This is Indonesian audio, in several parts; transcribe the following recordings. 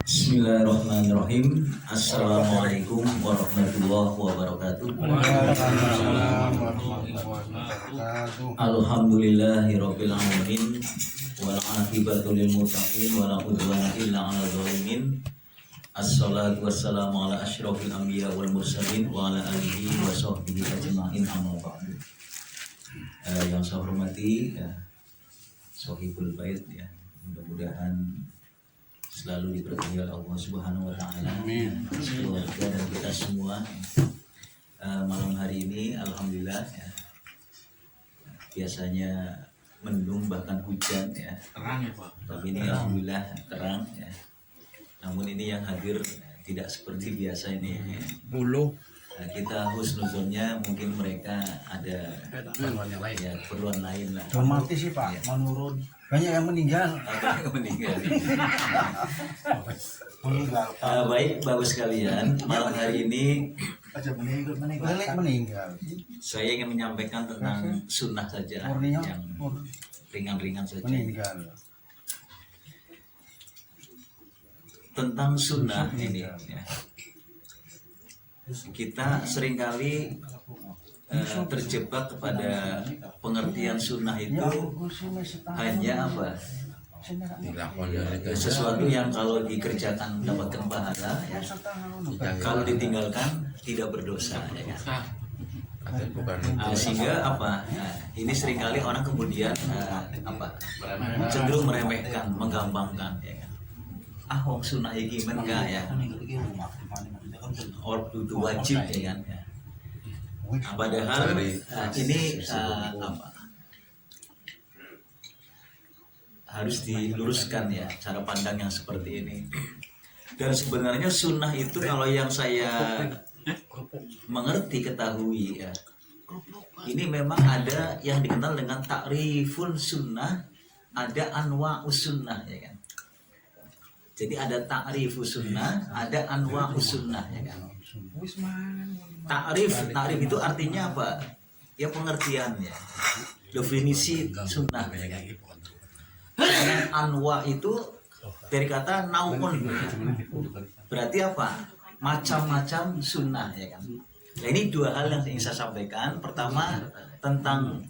Bismillahirrahmanirrahim. Assalamualaikum warahmatullahi wabarakatuh. Waalaikumsalam warahmatullahi wabarakatuh. Alhamdulillahirabbil alamin wal aqibatu lil muttaqin wala udwana illa 'alal zalimin. Assalatu wassalamu ala asyrofil anbiya wal mursalin wa ala alihi wa sahbihi ajma'in amma ba'du. Yang saya hormati Sohibul Bait ya, mudah-mudahan selalu diberkahi oleh Allah Subhanahu wa taala. Keluarga dan kita semua. Malam hari ini alhamdulillah ya, biasanya mendung bahkan hujan ya. Terang ya Pak. Tapi ini alhamdulillah terang ya. Namun ini yang hadir tidak seperti biasa ini ya. Bulu. Kita husnuzonnya mungkin mereka ada keperluan lain lah. Mati sih Pak, Ya. menurun banyak yang meninggal. Meninggal. Meninggal. Baik Bapak sekalian, malam hari ini Aja meninggal. saya ingin menyampaikan tentang sunnah saja Murninya yang ringan-ringan saja. meninggal. Tentang sunnah ini ya. Kita seringkali terjebak kepada pengertian sunnah itu hanya apa? Sesuatu yang kalau dikerjakan mendapatkan pahala ya. Kalau ditinggalkan tidak berdosa ya kan? Sehingga apa? Nah, ini seringkali orang kemudian cenderung meremehkan, menggampangkan ya kan? Wong sunnah iki men ya. Itu wajib ya kan. Padahal ini harus diluruskan ya cara pandang yang seperti ini. Dan sebenarnya sunnah itu kalau yang saya mengerti ketahui ya, ini memang ada yang dikenal dengan takrifun sunnah, ada anwa'us sunnah ya kan. Jadi ada takrifus sunnah, ada anwa'us sunnah ya kan. Takrif itu artinya apa? Ya pengertian ya. Definisi sunnah ya kan. Dan anwa itu dari kata nau'un. Berarti apa? Macam-macam sunnah ya kan. Nah, ini dua hal yang ingin saya sampaikan. Pertama tentang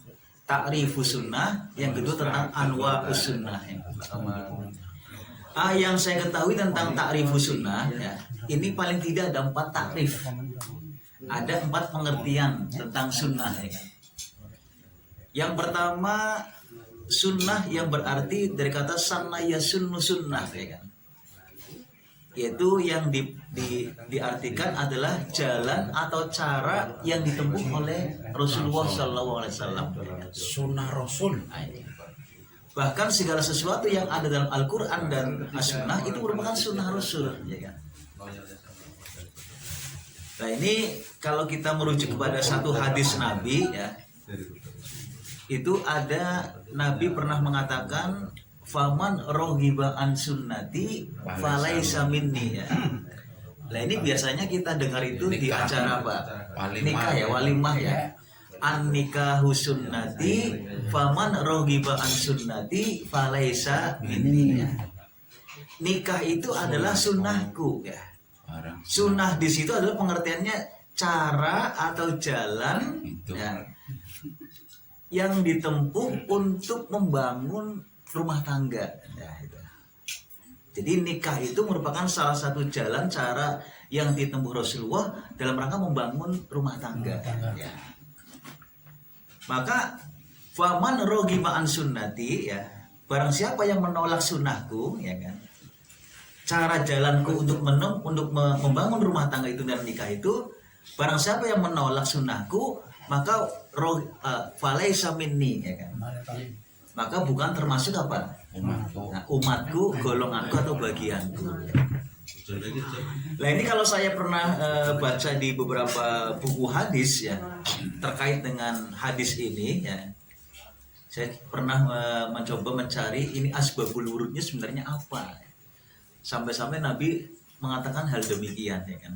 takrifus sunnah, yang kedua tentang anwa'us sunnah ya. Yang saya ketahui tentang takrifus sunnah ya, ini paling tidak ada 4 takrif. Ada 4 pengertian tentang sunnah ya kan. Yang pertama sunnah yang berarti dari kata sanna yasunnu sunnah ya kan. Yaitu yang diartikan adalah jalan atau cara yang ditempuh oleh Rasulullah SAW. Sunnah Rasul. Bahkan segala sesuatu yang ada dalam Al-Quran dan As-Sunnah itu merupakan sunnah Rasul ya kan? Nah ini kalau kita merujuk kepada satu hadis Nabi ya, itu ada Nabi pernah mengatakan faman roghiba an sunnati falaisa minni ya. Nah ini biasanya kita dengar itu di acara apa? Nikah ya, walimah ya. An nikahu sunnati faman roghiba an sunnati falaisa minni ya. Nikah itu adalah sunnahku ya. Sunnah di situ adalah pengertiannya cara atau jalan ya, yang ditempuh untuk membangun rumah tangga ya, itu. Jadi nikah itu merupakan salah satu jalan cara yang ditempuh Rasulullah dalam rangka membangun rumah tangga ya. Maka faman roghiba an sunnati ya, barang siapa yang menolak sunnahku ya kan, cara jalanku untuk membangun rumah tangga itu dan nikah itu, barang siapa yang menolak sunnahku maka falaisa minni ya kan. Maka bukan termasuk apa? Umatku, golonganku atau bagianku. Nah ini kalau saya pernah baca di beberapa buku hadis ya terkait dengan hadis ini ya, saya pernah mencoba mencari ini asbabul wurudnya sebenarnya apa. Sampai-sampai Nabi mengatakan hal demikian ya kan.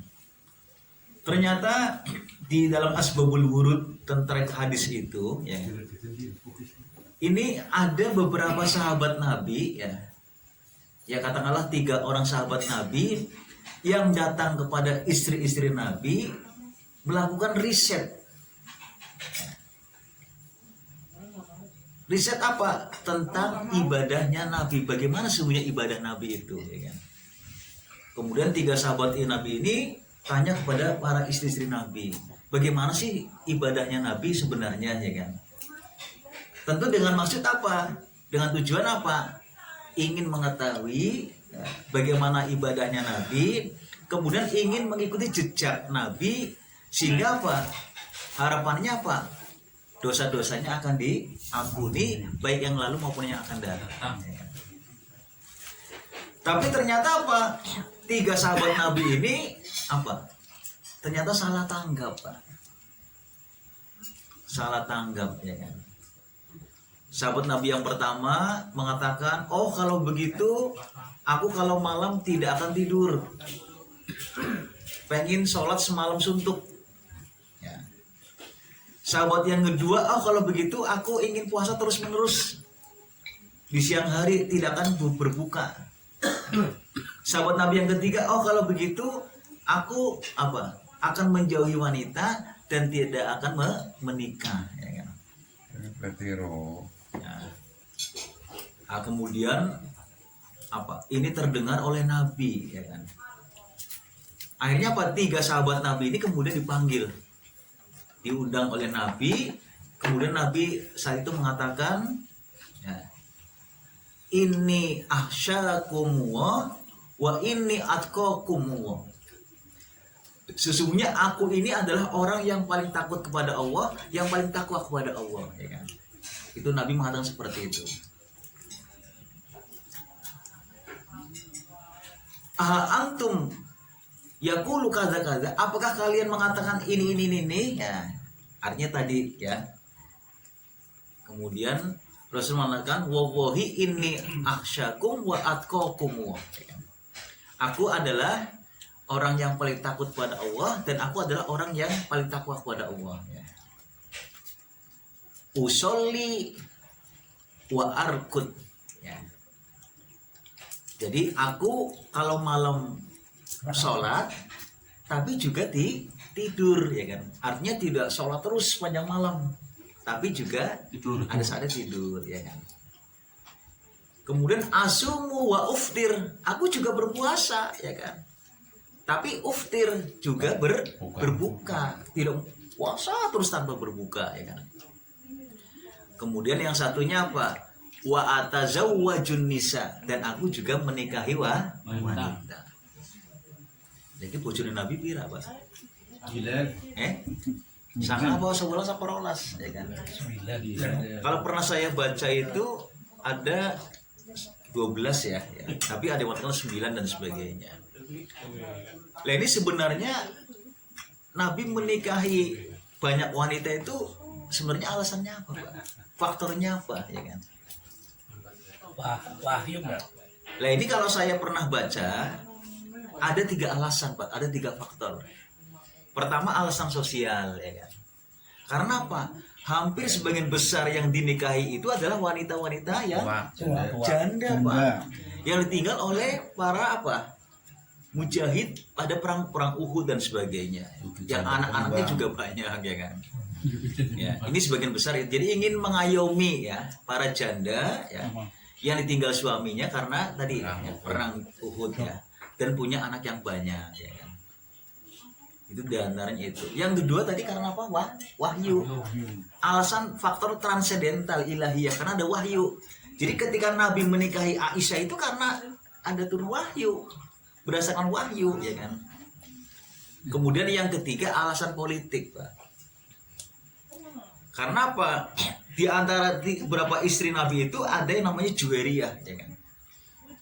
Ternyata di dalam asbabul wurud tentang hadis itu ya, ini ada beberapa sahabat Nabi ya ya katakanlah 3 orang sahabat Nabi yang datang kepada istri-istri Nabi melakukan riset. Riset apa? Tentang ibadahnya Nabi. Bagaimana sebenarnya ibadah Nabi itu, ya kan? Kemudian 3 sahabat Nabi ini tanya kepada para istri-istri Nabi, bagaimana sih ibadahnya Nabi sebenarnya, ya kan? Tentu dengan maksud apa? Dengan tujuan apa? Ingin mengetahui bagaimana ibadahnya Nabi, kemudian ingin mengikuti jejak Nabi, sehingga apa? Harapannya apa? Dosa-dosanya akan diampuni, baik yang lalu maupun yang akan datang. Tapi ternyata apa? 3 sahabat Nabi ini apa? Ternyata salah tanggap, Pak. Salah tanggap, ya kan? Sahabat Nabi yang pertama mengatakan, oh kalau begitu aku kalau malam tidak akan tidur, pengen sholat semalam suntuk. Ya. Sahabat yang kedua, oh kalau begitu aku ingin puasa terus menerus, di siang hari tidak akan berbuka. Sahabat Nabi yang ketiga, oh kalau begitu aku apa? Akan menjauhi wanita dan tidak akan menikah. Ya kan? Nah, kemudian apa? Ini terdengar oleh Nabi, ya kan? Akhirnya apa? 3 sahabat Nabi ini kemudian dipanggil, diundang oleh Nabi. Kemudian Nabi saat itu mengatakan, ya, ini ahsyakum wa ini atqakum. Sesungguhnya aku ini adalah orang yang paling takut kepada Allah, yang paling takwa kepada Allah, ya kan? Itu Nabi mengatakan seperti itu. Antum yaqulu kaza. Apakah kalian mengatakan ini? Ya. Artinya tadi, ya. Kemudian Rasul mengatakan wallahi inni akhsyakum wa atqakum. Aku adalah orang yang paling takut kepada Allah dan aku adalah orang yang paling takwa kepada Allah, ya. Usolli wa arkud, ya. Jadi aku kalau malam sholat tapi juga tidur, ya kan? Artinya tidak sholat terus sepanjang malam, tapi juga tidur. Ada saatnya tidur, ya kan? Kemudian asumu wa uftir, aku juga berpuasa, ya kan? Tapi uftir juga berbuka, tidak puasa terus tanpa berbuka, ya kan? Kemudian yang satunya apa? Wa atazawwajun nisa, dan aku juga menikahi wanita. Jadi bojone Nabi pira, Pak? 9. Sangat apa 11 apa 12, ya kan? 9. Kalau pernah saya baca itu ada 12 ya. Tapi ada waktu 9 dan sebagainya. Nah ini sebenarnya Nabi menikahi banyak wanita itu sebenarnya alasannya apa, Pak? Faktornya apa, ya kan? Wahyu enggak? Nah ini kalau saya pernah baca ada 3 alasan, Pak. Ada 3 faktor. Pertama alasan sosial, ya kan? Karena apa? Hampir sebagian besar yang dinikahi itu adalah wanita-wanita yang janda, Pak. Yang ditinggal oleh para apa? Mujahid pada perang Uhud dan sebagainya. Yang anak-anaknya juga banyak, ya kan? Ya, ini sebagian besar. Jadi ingin mengayomi, ya, para janda, ya, yang ditinggal suaminya karena tadi ya, perang Uhud, ya, dan punya anak yang banyak, ya kan? Itu diantaranya itu. Yang kedua tadi karena apa? Wahyu. Alasan faktor transendental ilahiyah, karena ada wahyu. Jadi ketika Nabi menikahi Aisyah itu karena ada turun wahyu, berdasarkan wahyu, ya kan? Kemudian yang ketiga alasan politik, Pak. Karena apa? Di antara beberapa istri Nabi itu ada yang namanya Juwairiyah, ya kan?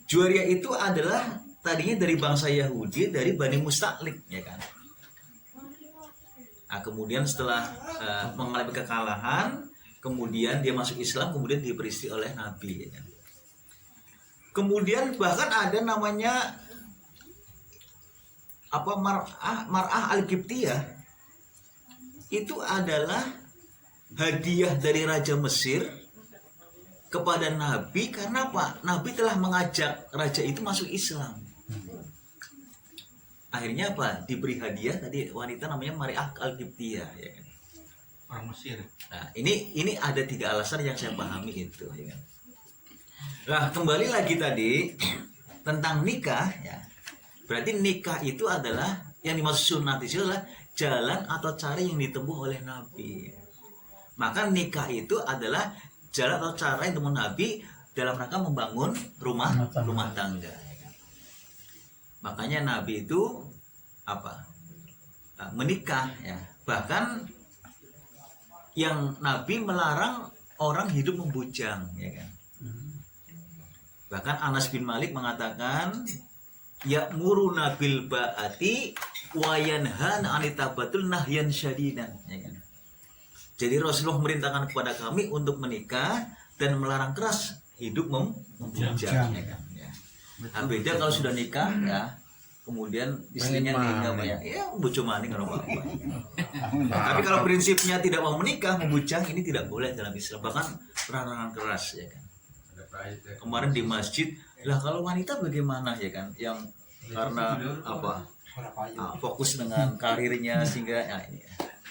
Juwairiyah itu adalah tadinya dari bangsa Yahudi, dari Bani Mustalik, ya kan? Nah, kemudian setelah mengalami kekalahan, kemudian dia masuk Islam, kemudian diberi istri oleh Nabi, ya kan? Kemudian bahkan ada namanya apa Mar'ah Al-Qibtiyah. Itu adalah hadiah dari Raja Mesir kepada Nabi karena apa? Nabi telah mengajak raja itu masuk Islam. Akhirnya apa? Diberi hadiah tadi wanita namanya Mariah Al-Qibtiyah, ya kan? Orang Mesir. Nah, ini ada 3 alasan yang saya pahami itu, ya kan? Nah, kembali lagi tadi tentang nikah, ya. Berarti nikah itu adalah yang dimaksud sunnah itu adalah jalan atau cara yang ditempuh oleh Nabi. Maka nikah itu adalah jalan atau cara yang ditempuh Nabi dalam rangka membangun rumah tangga. Ya kan? Makanya Nabi itu apa? Menikah, ya. Bahkan yang Nabi melarang orang hidup membujang, ya kan. Bahkan Anas bin Malik mengatakan ya'muruna bil ba'ati wa yanhana 'anit tabatul nahyan syadidan, ya kan. Jadi Rasulullah merintahkan kepada kami untuk menikah dan melarang keras hidup membujang, ya kan. Ya. Nah, beda kalau sudah nikah, ya. Kemudian istrinya nikah ya bucu maning kalau apa. Tapi kalau prinsipnya tidak mau menikah, membujang, ini tidak boleh dalam Islam, bahkan larangan keras, ya kan. Kemarin di masjid, lah kalau wanita bagaimana, ya kan, yang karena apa fokus dengan karirnya sehingga ya,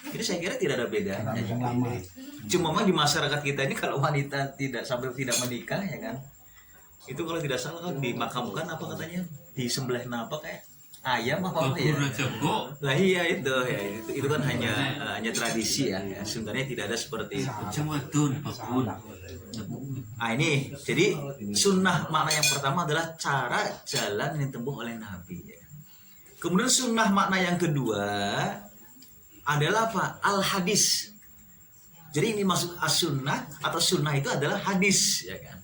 ini saya kira tidak ada beda. Ya, cuma memang di masyarakat kita ini kalau wanita tidak sampai tidak menikah, ya kan, itu kalau tidak salah kan dimakamkan apa katanya, di sebelah apa kayak ayam apa ya. Lah iya itu ya, itu kan hanya tradisi, ya. Sebenarnya tidak ada seperti itu. Nah ini jadi sunnah makna yang pertama adalah cara jalan yang ditempuh oleh Nabi, ya. Kemudian sunnah makna yang kedua adalah apa? Al hadis. Jadi ini maksud as-sunnah atau sunnah itu adalah hadis, ya kan.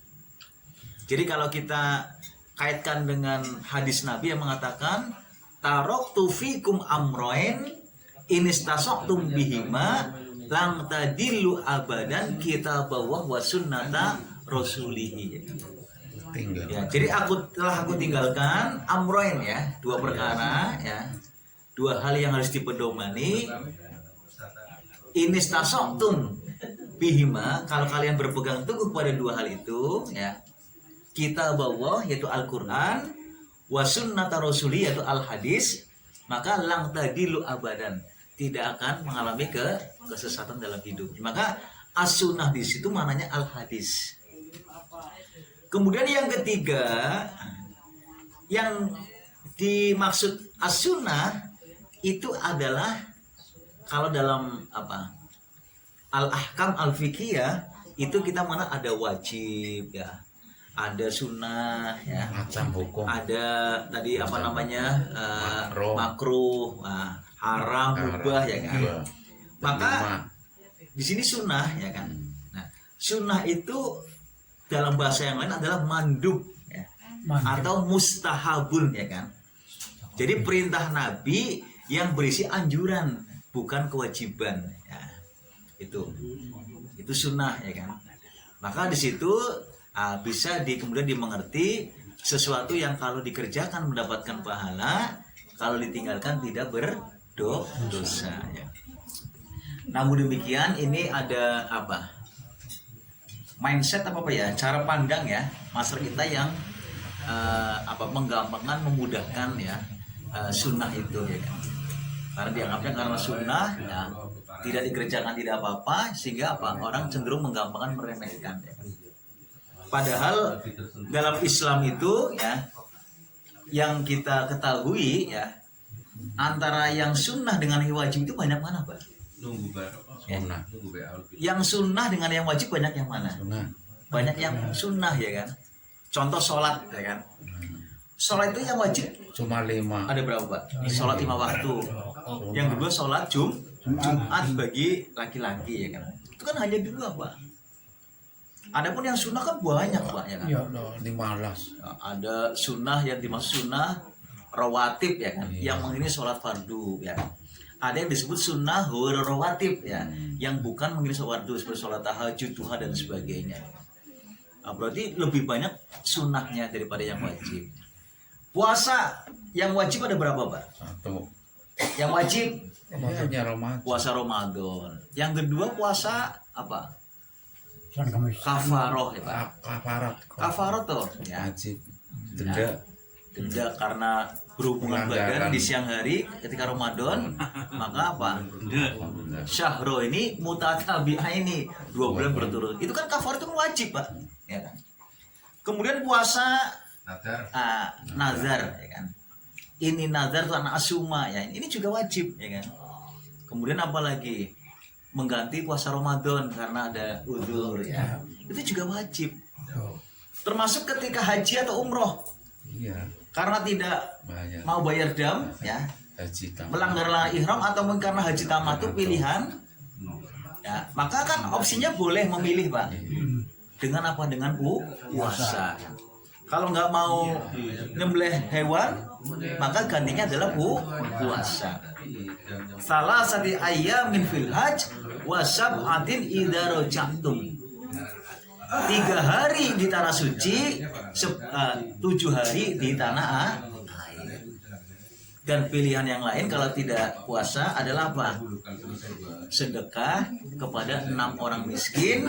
Jadi kalau kita kaitkan dengan hadis Nabi yang mengatakan taraktu fikum amroin inistasaqtum bihima lam tadillu abadan kitabullah wa sunnata rasulihi. Ya, jadi aku tinggalkan amroin, ya, 2 perkara, ya. 2 hal yang harus dipedomani. Inistasaqtum bihima, kalau kalian berpegang teguh pada 2 hal itu, ya. Kitabullah yaitu Al-Qur'an, wa sunnata rasuli yaitu al-hadis, maka lang tadilu abadan, tidak akan mengalami kesesatan dalam hidup. Maka as-sunnah di situ maknanya al-hadis. Kemudian yang ketiga yang dimaksud as-sunnah itu adalah kalau dalam apa? Al-ahkam al-fiqhiyah itu kita mana ada wajib, ya. Ada sunnah, ya, Macam hukum. ada tadi apa namanya makruh, haram, mubah, ya kan. Maka di sini sunnah, ya kan. Nah, sunnah itu dalam bahasa yang lain adalah mandub, ya, atau mustahabun, ya kan. Jadi perintah Nabi yang berisi anjuran, bukan kewajiban, ya. Itu sunnah, ya kan. Maka di situ bisa kemudian dimengerti sesuatu yang kalau dikerjakan mendapatkan pahala, kalau ditinggalkan tidak berdosa, ya. Namun demikian ini ada apa? Mindset apa ya? Cara pandang, ya, masyarakat kita yang menggampangkan, memudahkan, ya, sunnah itu, ya kan. Karena dianggapnya karena sunnah, ya, tidak dikerjakan tidak apa-apa, sehingga apa? Orang cenderung menggampangkan, meremehkan, ya. Padahal dalam Islam itu, ya, yang kita ketahui, ya, antara yang sunnah dengan yang wajib itu banyak mana, Pak? Ya. Yang sunnah dengan yang wajib banyak yang mana? Banyak yang sunnah, ya kan. Contoh sholat, ya kan. Sholat itu yang wajib Cuma 5. ada berapa, Pak? Sholat 5 waktu. Yang kedua sholat Jumat bagi laki-laki, ya kan. Itu kan hanya 2, Pak. Adapun yang sunnah kan banyak, Pak, ya kan. Ya, 15. Ada sunnah yang dimaksud sunnah rawatib, ya kan, yang mengiringi sholat fardu, ya. Ada yang disebut sunnah rawatib, ya, yang bukan mengiringi sholat fardu seperti sholat tahajud, duha dan sebagainya. Nah, berarti lebih banyak sunnahnya daripada yang wajib. Puasa yang wajib ada berapa, Pak? 1. Yang wajib Maksudnya Ramadan. puasa Ramadan. Yang kedua puasa apa? kafaroh ya Pak. Kafarat. Kafaroh tuh ya. Wajib. Denda. Denda karena berhubungan badan Pelanggaran. di siang hari ketika Ramadan, maka apa? Syahro ini mutatabi'ah ini 2 bulan berturut. Itu kan kafar itu wajib Pak, ya kan? Kemudian puasa nazar, ya kan? Ini nazar itu anak asuma ya. Ini juga wajib, ya kan? Kemudian apa lagi? Mengganti puasa Ramadan karena ada uzur ya. Itu juga wajib. Termasuk ketika haji atau umroh. Iya. Karena tidak Banyak. mau bayar dam ya, Haji tamat. melanggar larangan ihram atau mungkin karena haji tamattu pilihan ya, maka kan opsinya boleh memilih Pak. Dengan apa? Dengan puasa. Kalau nggak mau nyembelih hewan, maka gantinya adalah puasa. Salah satu ayam min fil hajj wa sab'atin idza raja'tum. 3 hari di tanah suci, 7 hari di tanah air. Dan pilihan yang lain kalau tidak puasa adalah apa? Sedekah kepada 6 orang miskin.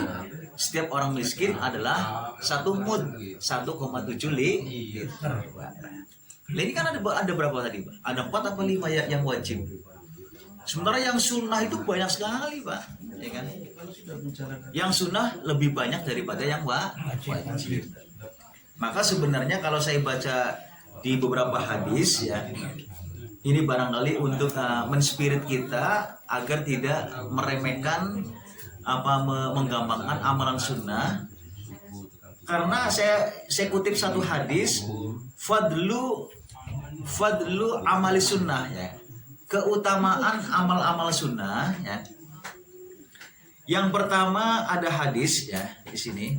Setiap orang miskin adalah 1 mud, 1,7 liter. Nah, ini kan ada berapa tadi Pak? Ada 4 atau 5 yang wajib. Sementara yang sunnah itu banyak sekali Pak, ya kan? Yang sunnah lebih banyak daripada yang wajib. Maka sebenarnya kalau saya baca di beberapa hadis ya, ini barangkali untuk menspirit kita agar tidak meremehkan menggampangkan amalan sunnah. Karena saya kutip satu hadis, fadlu amali sunnah ya. Keutamaan amal-amal sunnah ya. Yang pertama ada hadis ya di sini.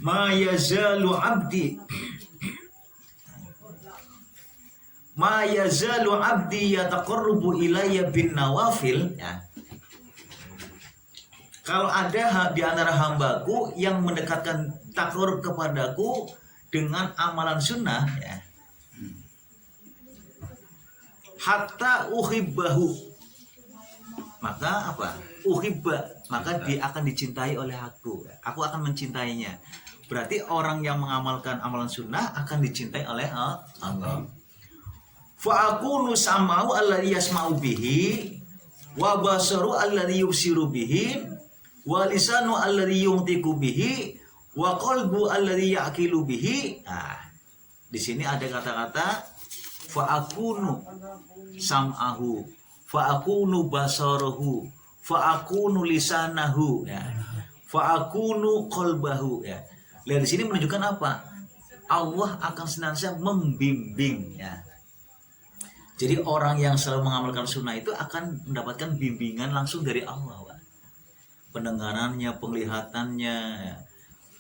Ma yazalu abdi yataqarrabu ilayya bin nawafil ya. Kalau ada di antara hambaku yang mendekatkan takarrub kepadaku dengan amalan sunnah ya, hatta uhibbahu, maka apa? Uhibba, maka dia akan dicintai oleh aku. Aku akan mencintainya. Berarti orang yang mengamalkan amalan sunnah akan dicintai oleh Allah. Fa akunu sam'ahu alladhi yasma'u bihi, wa basaru alladhi yubsiru bihi, wa lisanu alladhi yuntiqu bihi, wa qalbu alladhi yaqilu bihi. Nah, di sini ada kata-kata fa akunu sam'ahu, fa akunu basarahu, fa akunu lisanahu ya, fa akunu qalbahu ya. Lihat di sini menunjukkan apa? Allah akan senantiasa membimbing ya. Jadi orang yang selalu mengamalkan sunnah itu akan mendapatkan bimbingan langsung dari Allah Pak. Pendengarannya, penglihatannya,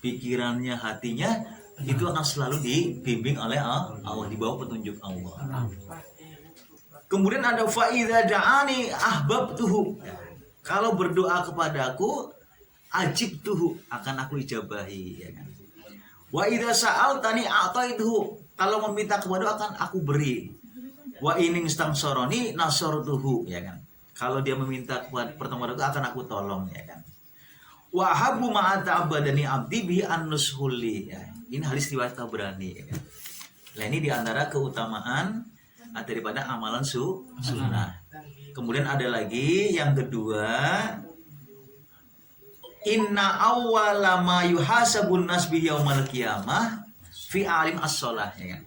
pikirannya, hatinya itu akan selalu dibimbing oleh Allah, di bawah petunjuk Allah. Kemudian ada fa'idha da'ani ahbabtuhu. Kalau berdoa kepadaku, ajibtuhu, akan aku ijabahi ya kan. Wa idza sa'altani a'taituhu. Kalau meminta kepada akan aku beri. Wa ining stangsoroni nasortuhu ya kan. Kalau dia meminta kepada pertemuan aku akan aku tolong ya kan. Wa habu ma'ata abadani abdi bi an-nushuli ya. Ini hadis riwayat Tabrani ya kan. Nah ini diantara keutamaan daripada amalan sunnah. Kemudian ada lagi yang kedua, inna awwala ma yuhasabun nas bi yaumal qiyamah fi alim as-shalah ya kan.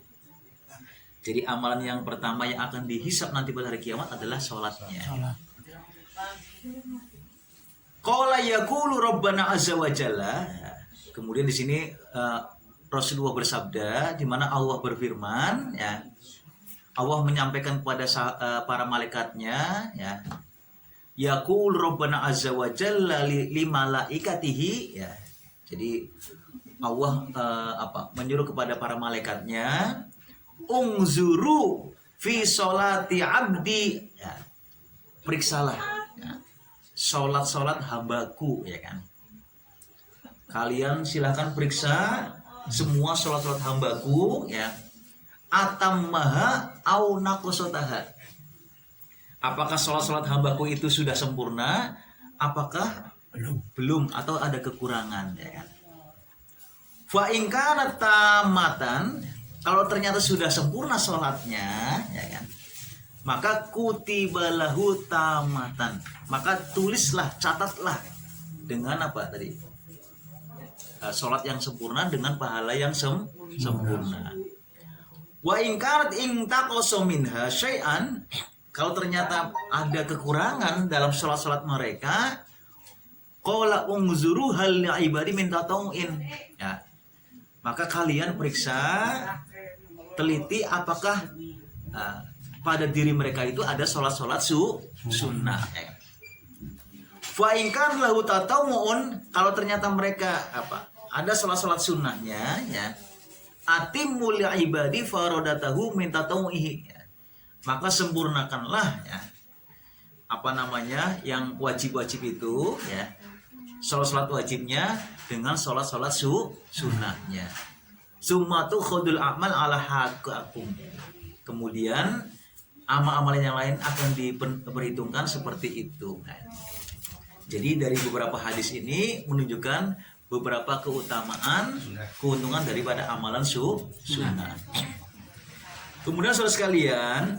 Jadi amalan yang pertama yang akan dihisab nanti pada hari kiamat adalah sholatnya. Qala yaqulu rabbana azza wa jalla. Kemudian di sini Rasulullah bersabda, di mana Allah berfirman ya. Allah menyampaikan kepada para malaikatnya ya. Yaqul rabbana azza wa jalla li malaikatihi ya. Jadi Allah menyuruh kepada para malaikatnya, ungzuru fi sholati abdi ya. Periksalah ya. Sholat hambaku ya kan. Kalian silahkan periksa semua sholat hambaku ya. Atammaha au naqsotaha. Apakah sholat hambaku itu sudah sempurna? Apakah belum atau ada kekurangan, ya kan. Fa in kanat tamatan, kalau ternyata sudah sempurna sholatnya, ya kan, maka kutibalahu tamatan, maka tulislah, catatlah dengan apa tadi, sholat yang sempurna dengan pahala yang sempurna. Wa in kanat in taqasu minha syai'an, kalau ternyata ada kekurangan dalam sholat-sholat mereka, qala unzuru hal ibadi min tatawuin, ya, maka kalian periksa, teliti apakah pada diri mereka itu ada sholat-sholat sunnah. Fa in kan lahu tatawuun, kalau ternyata mereka ada sholat-sholat sunnahnya, ya, atimul ibadi farodatahu min tatawuihi, ya, maka sempurnakanlah, ya, yang wajib-wajib itu, ya, sholat wajibnya dengan sholat sunnahnya. Summatu khudul amal ala haqakum, kemudian amal-amal yang lain akan diperhitungkan seperti itu. Jadi dari beberapa hadis ini menunjukkan beberapa keuntungan daripada amalan sunnah. Kemudian saudara sekalian,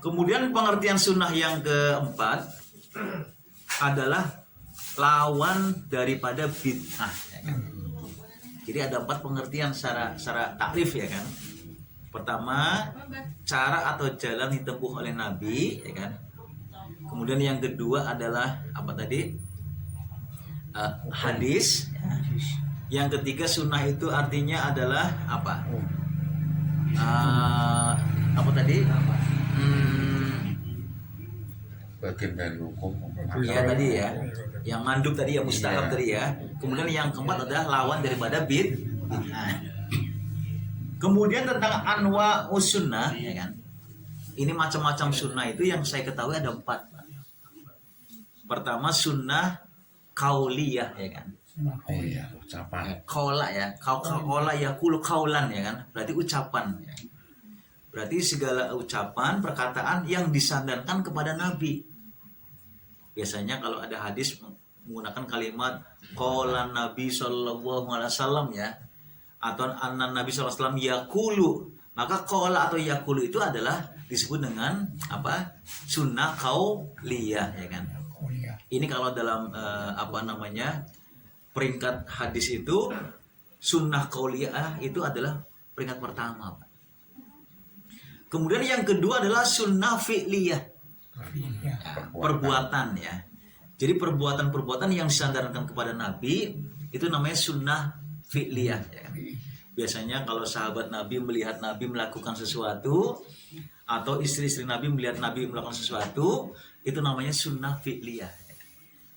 kemudian pengertian sunnah yang keempat adalah lawan daripada bid'ah, ya kan? Jadi ada 4 pengertian secara takrif, ya kan. Pertama, cara atau jalan ditempuh oleh Nabi, ya kan. Kemudian yang kedua adalah apa tadi? Hadis, ya. Yang ketiga, sunnah itu artinya adalah apa? Apa tadi? Bagian dari hukum. Iya tadi, ya. Yang mandub tadi, yang mustahab tadi, ya. Kemudian yang keempat adalah lawan daripada bid'ah. Kemudian tentang anwa sunnah, ya kan. Ini macam-macam sunnah itu yang saya ketahui ada 4. Pertama, sunnah kauliyah, ya kan. Iya, ucapan. Kaula, ya. Kaula yaqulu kaulan, ya kan. Berarti ucapan, ya. Berarti segala ucapan, perkataan yang disandarkan kepada Nabi. Biasanya kalau ada hadis menggunakan kalimat qaulan Nabi sallallahu alaihi wasallam, ya, atau anna Nabi sallallahu alaihi wasallam yaqulu, maka qaula atau yaqulu itu adalah disebut dengan apa? Sunnah qauliyah, ya kan. Ini kalau dalam peringkat hadis itu, sunnah qauliyah itu adalah peringkat pertama, Pak. Kemudian yang kedua adalah sunnah fi'liyah, ya, perbuatan, ya. Jadi perbuatan-perbuatan yang disandarkan kepada Nabi itu namanya sunnah fi'liyah, ya. Biasanya kalau sahabat Nabi melihat Nabi melakukan sesuatu, atau istri-istri Nabi melihat Nabi melakukan sesuatu, itu namanya sunnah fi'liyah.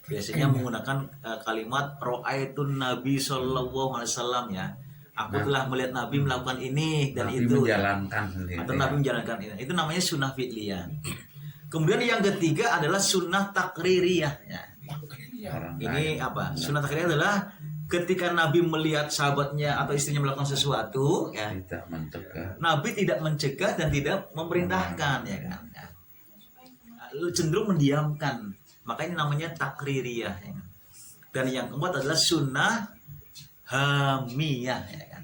Biasanya menggunakan kalimat ra'aitun Nabi sallallahu alaihi wasallam, ya. Aku telah melihat Nabi melakukan ini dan Nabi itu, menjalankan sendiri, atau Nabi menjalankan ini. Itu namanya sunnah fi'liyah. Kemudian yang ketiga adalah sunnah takririyah, ya. Ini apa? Sunnah takririyah adalah ketika Nabi melihat sahabatnya atau istrinya melakukan sesuatu, ya, tidak mencegah. Nabi tidak mencegah dan tidak memerintahkan, ya kan. Ya. Cenderung mendiamkan. Maka ini namanya takririyah, ya. Dan yang keempat adalah sunnah hamiyah, ya kan.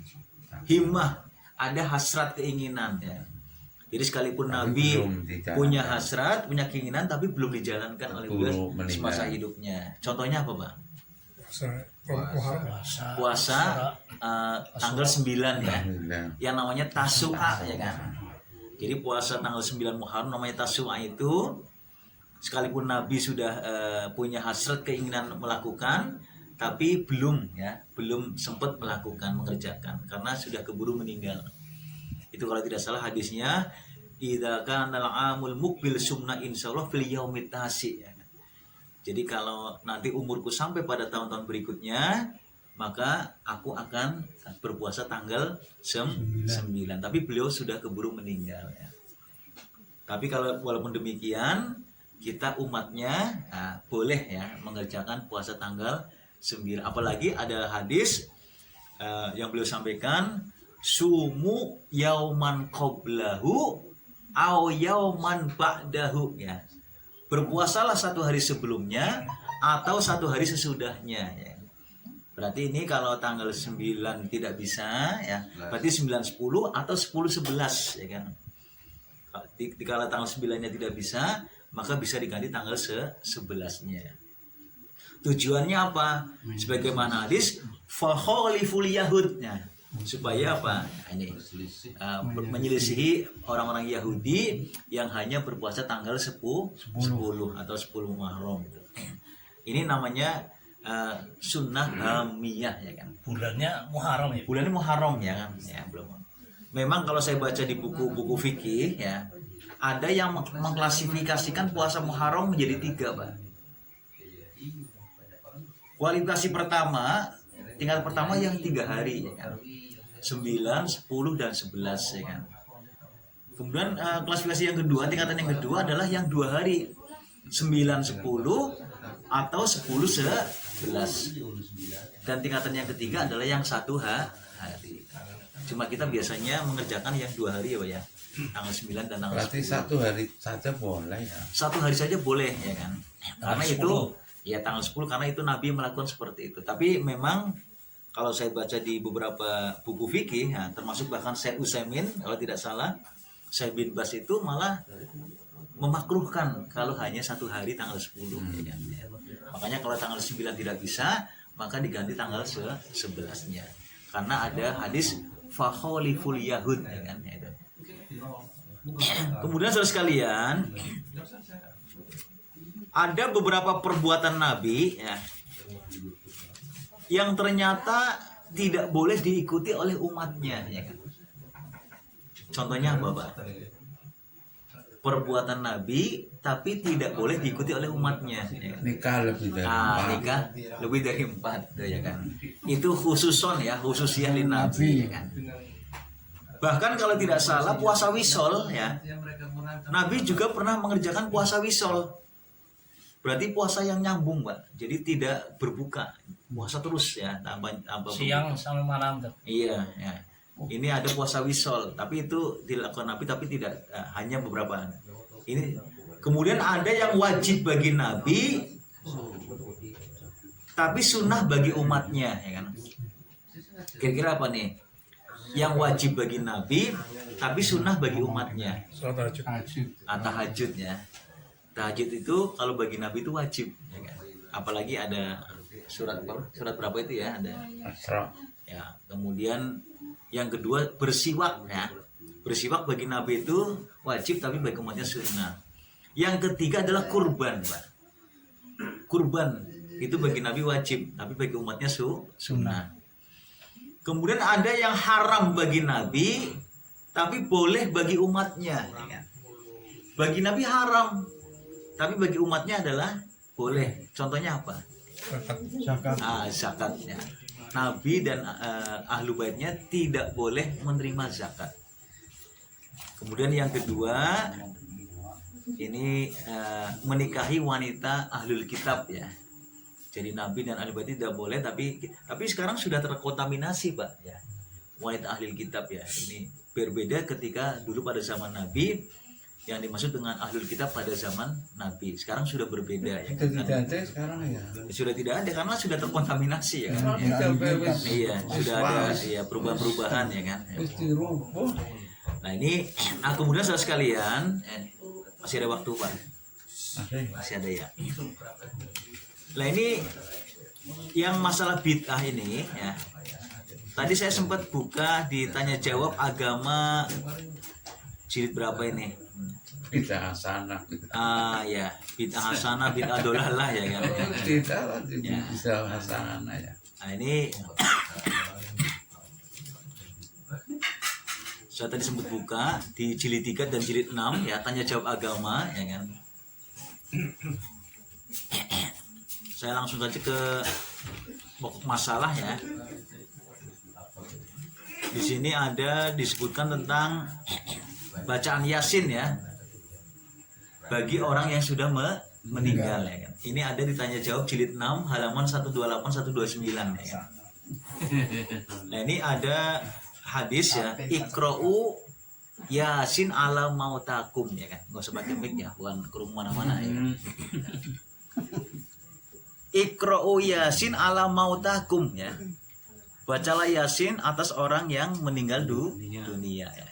Himmah, ada hasrat keinginan, ya. Jadi sekalipun Nabi punya hasrat, punya keinginan, tapi belum dijalankan oleh beliau semasa hidupnya. Contohnya apa, Pak? Puasa tanggal 9, ya. Yang namanya Tasu'a, ya kan. Jadi puasa tanggal 9 Muharram namanya Tasu'a itu, sekalipun Nabi sudah punya hasrat keinginan melakukan, tapi belum sempat mengerjakan karena sudah keburu meninggal. Itu kalau tidak salah hadisnya, idza kana al-amul muqbil sumna insyaallah fil yaumit tasi, ya. Jadi kalau nanti umurku sampai pada tahun-tahun berikutnya, maka aku akan berpuasa tanggal 9. Tapi beliau sudah keburu meninggal, ya. Tapi kalau walaupun demikian, kita umatnya boleh, ya, mengerjakan puasa tanggal 9. Apalagi ada hadis yang beliau sampaikan, sumu yauman qablahu au yauman ba'dahu, ya. berpuasalah satu hari sebelumnya atau satu hari sesudahnya ya. Berarti ini kalau tanggal 9 tidak bisa ya, berarti 9-10 atau 10-11 ya kan. Kalau tanggal 9-nya tidak bisa, maka bisa diganti tanggal 11-nya. Tujuannya apa? Sebagaimana hadis fakhaliful yahud. Nah, supaya apa? Nah, ini menyelisihi orang-orang Yahudi yang hanya berpuasa tanggal 10 atau 10 Muharram gitu. Ini namanya sunnah hamiyah ya kan. Bulannya Muharram ya. Bulannya Muharram ya kan. Ya, belum. Memang kalau saya baca di buku-buku fikih ya, ada yang mengklasifikasikan puasa Muharram menjadi 3, Pak. Kualifikasi pertama, tingkat pertama yang 3 hari ya kan. 9, 10 dan 11 ya kan. Kemudian klasifikasi yang kedua, tingkatan yang kedua adalah yang 2 hari. 9, 10 atau 10, 11. Dan tingkatan yang ketiga adalah yang 1 hari. Cuma kita biasanya mengerjakan yang 2 hari ya Pak ya. Tanggal 9 dan tanggal 10. Berarti 1 hari saja boleh ya. 1 hari saja boleh ya kan. Karena Tanggal itu 10. ya tanggal 10 karena itu Nabi melakukan seperti itu. Tapi memang kalau saya baca di beberapa buku fikih ya, termasuk bahkan Syekh Utsaimin kalau tidak salah, Syekh bin Bas itu malah memakruhkan kalau hanya 1 hari tanggal 10 ya kan. Makanya kalau tanggal 9 tidak bisa, maka diganti tanggal 11-nya. Karena ada hadis fakhaliful yahud ya kan itu. Kemudian saudara sekalian, ada beberapa perbuatan Nabi ya, yang ternyata tidak boleh diikuti oleh umatnya ya kan. Contohnya apa Pak? Perbuatan Nabi tapi tidak boleh diikuti oleh umatnya ya kan? Nikah lebih dari 4. Nikah lebih dari 4 ya kan. Itu khususon ya, khususiyah lin Nabi ya kan. Bahkan kalau tidak salah puasa wisol ya, Nabi juga pernah mengerjakan puasa wisol. Berarti puasa yang nyambung Pak. Jadi tidak berbuka, puasa terus ya tanpa Siang sampai malam tuh. Iya ya. Ini ada puasa wisol, tapi itu dilakukan Nabi tapi tidak hanya beberapa. Ini kemudian ada yang wajib bagi Nabi tapi sunnah bagi umatnya ya kan. Kira-kira apa nih? Yang wajib bagi Nabi tapi sunnah bagi umatnya. Tahajud ya. Tahajud itu kalau bagi Nabi itu wajib ya kan? Apalagi ada surat berapa itu ya, ada Asra. ya. Kemudian yang kedua bersiwak ya. Bersiwak bagi Nabi itu wajib tapi bagi umatnya sunnah. Yang ketiga adalah kurban Pak. Kurban itu bagi Nabi wajib tapi bagi umatnya sunnah. Kemudian ada yang haram bagi Nabi tapi boleh bagi umatnya ya kan? Bagi Nabi haram tapi bagi umatnya adalah boleh. Contohnya apa? Zakat. Zakatnya. Nabi dan ahlu baitnya tidak boleh menerima zakat. Kemudian yang kedua ini menikahi wanita ahlul kitab ya. Jadi Nabi dan ahli bait tidak boleh, tapi sekarang sudah terkontaminasi Pak ya. Wanita ahli kitab ya. Ini berbeda ketika dulu pada zaman Nabi, yang dimaksud dengan ahlul kitab pada zaman Nabi. Sekarang sudah berbeda ya. Itu tidak ada sekarang ya. Sudah tidak ada karena sudah terkontaminasi ya kan. Iya, sudah ada ya perubahan-perubahan ya kan. Nah ini kemudian saudara sekalian masih ada waktu Pak. Masih ada ya. Nah ini yang masalah bid'ah ini ya. Tadi saya sempat buka di tanya jawab agama jilid berapa ini? Bid'ah hasanah. Ya, bid'ah hasanah, bid'ah dolalah ya kan. Tidak lah, bisa hasanah ya. Nah ini saya tadi sempat buka di jilid 3 dan jilid 6 ya, tanya jawab agama ya kan. Saya langsung saja ke pokok masalah ya. Di sini ada disebutkan tentang bacaan Yasin ya bagi orang yang sudah meninggal ya kan. Ini ada ditanya jawab jilid 6 halaman 128 129 ya kan. Nah ini ada hadis ya, ikra'u Yasin ala mautakum ya kan. Gak usah pakai mic ya, bukan kerung mana-mana ya. Iqra'u Yasin ala mautakum ya. Bacalah Yasin atas orang yang meninggal dunia ya.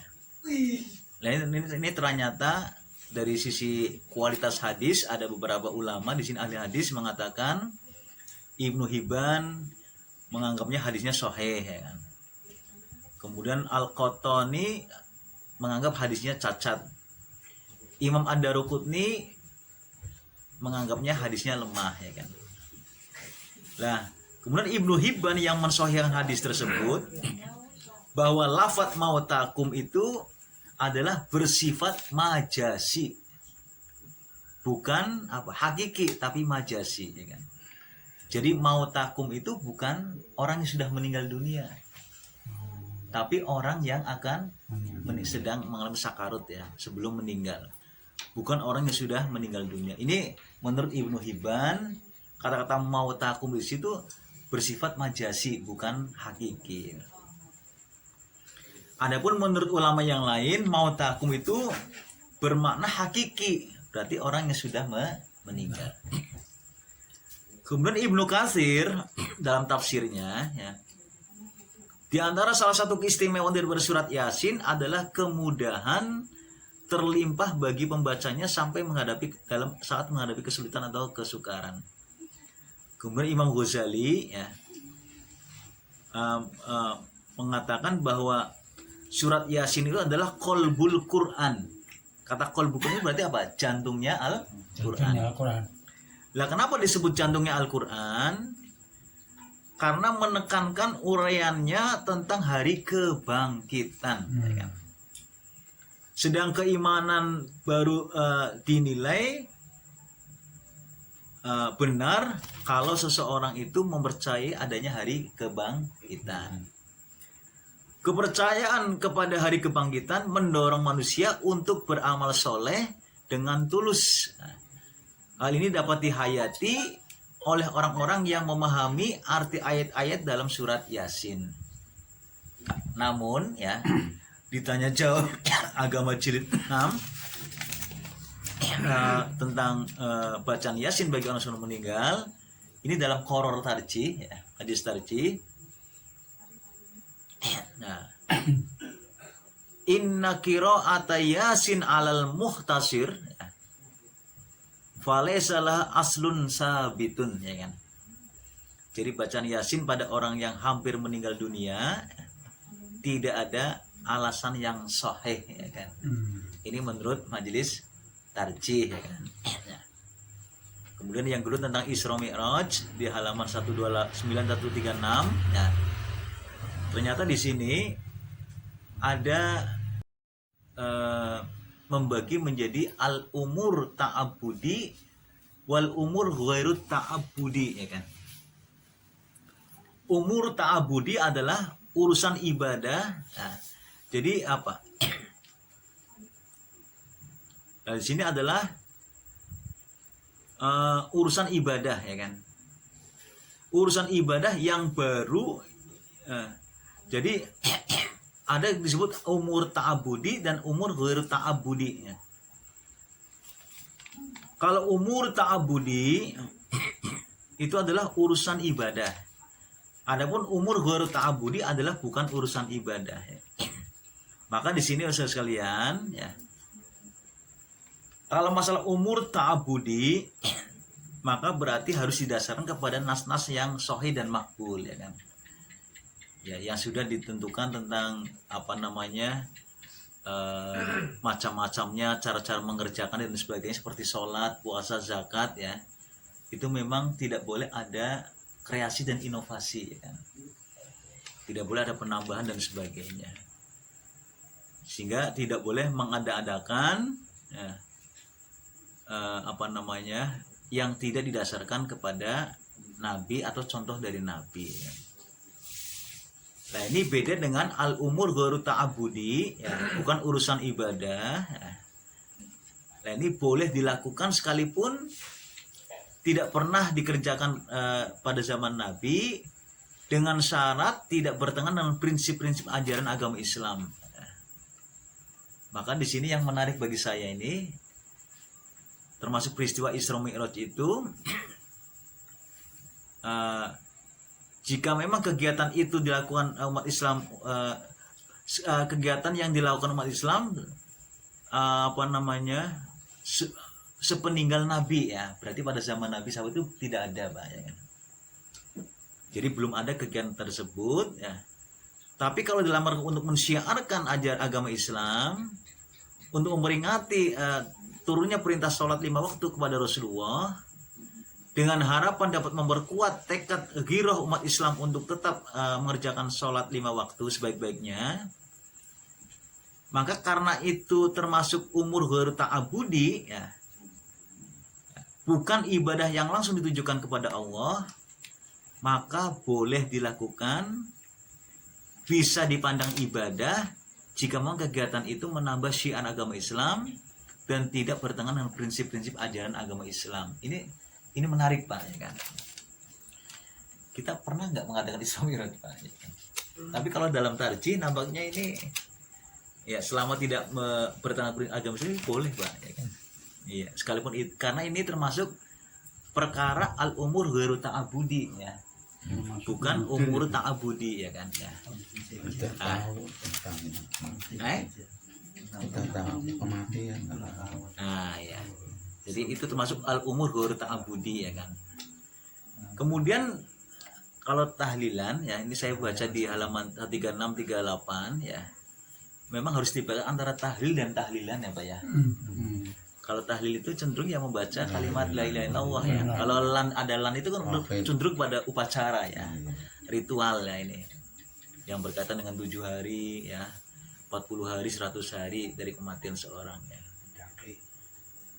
Nah, ini ternyata dari sisi kualitas hadis ada beberapa ulama di sini ahli hadis mengatakan Ibnu Hibban menganggapnya hadisnya sahih ya kan. Kemudian Al-Qattani menganggap hadisnya cacat. Imam Ad-Daruqutni menganggapnya hadisnya lemah ya kan. Nah, kemudian Ibnu Hibban yang mensahihkan hadis tersebut bahwa lafadz mautakum itu adalah bersifat majasi. Bukan hakiki tapi majasi ya kan. Jadi mautakum itu bukan orang yang sudah meninggal dunia. Tapi orang yang akan sedang mengalami sakarut ya, sebelum meninggal. Bukan orang yang sudah meninggal dunia. Ini menurut Ibnu Hibban, kata-kata mautakum di situ bersifat majasi, bukan hakiki. Adapun menurut ulama yang lain, mautakum itu bermakna hakiki, berarti orang yang sudah meninggal. Kemudian Ibnu Katsir dalam tafsirnya ya, di antara salah satu keistimewaan dari surat Yasin adalah kemudahan terlimpah bagi pembacanya sampai saat menghadapi kesulitan atau kesukaran. Kemudian Imam Ghazali ya, mengatakan bahwa surat Yasin itu adalah qalbul Quran. Kata qalbul Quran berarti apa? Jantungnya Al-Quran. Lah kenapa disebut jantungnya Al-Quran? Karena menekankan uraiannya tentang hari kebangkitan ya kan? Sedang keimanan baru dinilai benar kalau seseorang itu mempercayai adanya hari kebangkitan. Kepercayaan kepada hari kebangkitan mendorong manusia untuk beramal soleh dengan tulus. Hal ini dapat dihayati oleh orang-orang yang memahami arti ayat-ayat dalam surat Yasin. Namun ya, ditanya jawab agama jilid 6 tentang bacaan Yasin bagi orang sudah meninggal, ini dalam Qoror Tarjih ya, hadis tarjih. Nah, inna qira'ata Yasin alal muhtasir ya, falaisalah aslun sabitun ya kan. Jadi bacaan Yasin pada orang yang hampir meninggal dunia tidak ada alasan yang sahih ya kan. Ini menurut majelis tarjih ya kan. Kemudian yang kedua tentang Isra Mi'raj di halaman 129-136 ya. Ternyata di sini ada membagi menjadi al-umur ta'abudi wal umur ghairu ta'abudi ya kan. Umur ta'abudi adalah urusan ibadah. Nah, jadi apa? Nah, di sini adalah urusan ibadah ya kan. Urusan ibadah yang baru. Jadi ada yang disebut umur ta'abudi dan umur ghairu ta'abudi ya. Kalau umur ta'abudi itu adalah urusan ibadah. Adapun umur ghairu ta'abudi adalah bukan urusan ibadah ya. Maka di sini saudara sekalian ya, kalau masalah umur ta'abudi maka berarti harus didasarkan kepada nas-nas yang sahih dan makbul ya kan. Ya, yang sudah ditentukan tentang apa namanya macam-macamnya, cara-cara mengerjakan dan sebagainya seperti sholat, puasa, zakat ya. Itu memang tidak boleh ada kreasi dan inovasi ya kan. Tidak boleh ada penambahan dan sebagainya. Sehingga tidak boleh mengada-adakan ya, apa namanya yang tidak didasarkan kepada nabi atau contoh dari nabi ya. Nah ini beda dengan al-umur ghairu ta'abudi ya, bukan urusan ibadah ya. Nah ini boleh dilakukan sekalipun tidak pernah dikerjakan pada zaman Nabi, dengan syarat tidak bertentangan dengan prinsip-prinsip ajaran agama Islam ya. Maka di sini yang menarik bagi saya ini termasuk peristiwa Isra Mi'raj itu jika memang kegiatan itu dilakukan umat Islam, kegiatan yang dilakukan umat Islam sepeninggal Nabi ya, berarti pada zaman Nabi SAW itu tidak ada Pak ya kan? Jadi belum ada kegiatan tersebut ya. Tapi kalau dalam rangka untuk mensyiarkan ajaran agama Islam, untuk memperingati turunnya perintah sholat 5 waktu kepada Rasulullah, dengan harapan dapat memperkuat tekad giroh umat Islam untuk tetap mengerjakan sholat 5 waktu sebaik-baiknya, maka karena itu termasuk umur ghairu ta'abudi ya, bukan ibadah yang langsung ditujukan kepada Allah, maka boleh dilakukan, bisa dipandang ibadah jika memang kegiatan itu menambah syiar agama Islam dan tidak bertentangan dengan prinsip-prinsip ajaran agama Islam. Ini menarik Pak ya kan. Kita pernah nggak mengadakan Isra Mi'raj Pak ya kan? Tapi kalau dalam tarjih nampaknya ini ya selama tidak bertentangan prinsip agama Islam boleh Pak ya kan. Iya, sekalipun karena ini termasuk perkara al-umur ghairu ta'abudi ya. Bukan umur ta'abudi ya kan ya. Kita tahu tentang kita tahu kematian. Ya. Jadi itu termasuk al-umur ghairu ta'abudi ya kan. Kemudian kalau tahlilan ya, ini saya baca di halaman 36 38 ya. Memang harus dibaca antara tahlil dan tahlilan ya Pak ya. Kalau tahlil itu cenderung yang membaca kalimat la ilaha illallah ya. Kalau ada lan itu kan cenderung pada upacara ya, ritual ya ini. Yang berkaitan dengan 7 hari ya, 40 hari, 100 hari dari kematian seorang ya.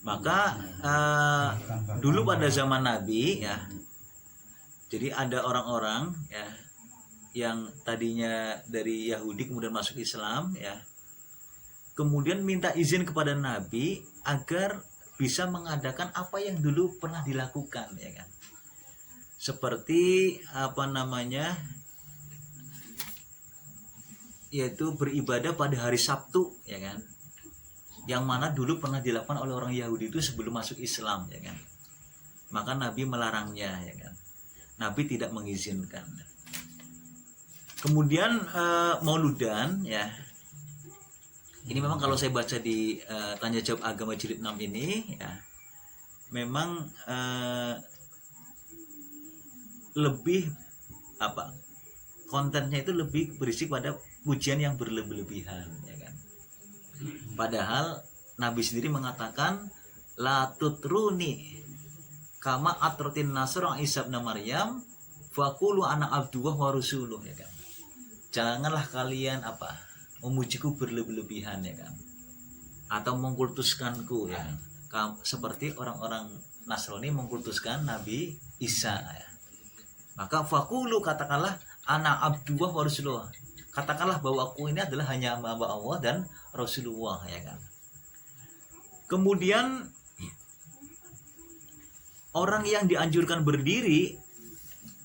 Maka dulu pada zaman Nabi ya, jadi ada orang-orang ya yang tadinya dari Yahudi kemudian masuk Islam ya, kemudian minta izin kepada Nabi agar bisa mengadakan apa yang dulu pernah dilakukan ya kan, seperti yaitu beribadah pada hari Sabtu ya kan, yang mana dulu pernah dilakukan oleh orang Yahudi itu sebelum masuk Islam ya kan. Maka Nabi melarangnya ya kan, Nabi tidak mengizinkan. Kemudian Mauludan ya, ini memang kalau saya baca di Tanya Jawab Agama Jilid 6 ini ya, memang lebih kontennya itu lebih berisi pada pujian yang berlebih-lebihan ya kan. Padahal Nabi sendiri mengatakan la tutruni kama atrotin nasra Isa bin Maryam faqulu ana abduhu wa rasuluh ya kan. Janganlah kalian memujiku berlebih-lebihan ya kan, atau mengkultuskanku ya kan, seperti orang-orang Nasrani mengkultuskan Nabi Isa ya. Maka faqulu, katakanlah ana abduhu wa rasulullah, katakanlah bahwa aku ini adalah hanya hamba Allah dan Rasulullah ya kan. Kemudian orang yang dianjurkan berdiri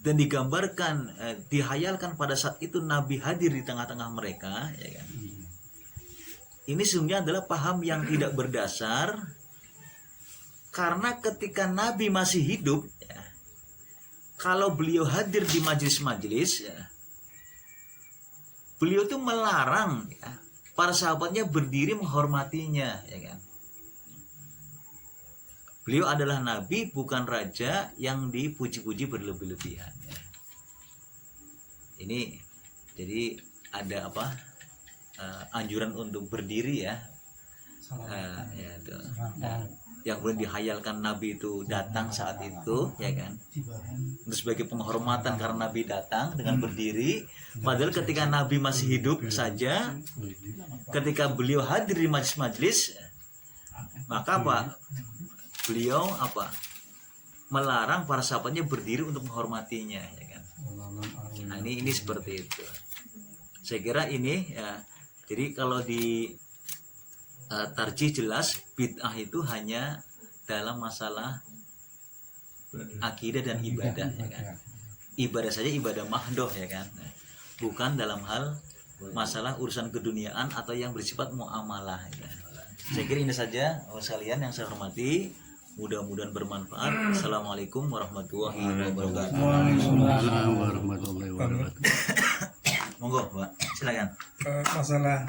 dan digambarkan, dihayalkan pada saat itu Nabi hadir di tengah-tengah mereka ya kan. Ini sesungguhnya adalah paham yang tidak berdasar, karena ketika Nabi masih hidup ya, kalau beliau hadir di majelis-majelis ya, beliau itu melarang ya, para sahabatnya berdiri menghormatinya ya kan. Beliau adalah nabi, bukan raja yang dipuji-puji berlebih-lebihan ya. Ini jadi ada anjuran untuk berdiri ya. Ya itu. Nah, yang boleh dihayalkan Nabi itu datang saat itu ya kan, untuk sebagai penghormatan karena Nabi datang dengan berdiri. Padahal ketika Nabi masih hidup saja, ketika beliau hadir di majelis-majelis, maka beliau melarang para sahabatnya berdiri untuk menghormatinya ya kan. Nah, ini seperti itu. Saya kira ini ya. Jadi kalau di tarjih jelas bid'ah itu hanya dalam masalah akidah dan ibadah ya kan. Ibadah saja ibadah mahdoh ya kan. Bukan dalam hal masalah urusan keduniaan atau yang bersifat muamalah ya. Saya kira ini saja sekalian yang saya hormati, mudah-mudahan bermanfaat. Assalamualaikum warahmatullahi wabarakatuh. Waalaikumsalam warahmatullahi wabarakatuh. Monggo Pak, silakan. Masalah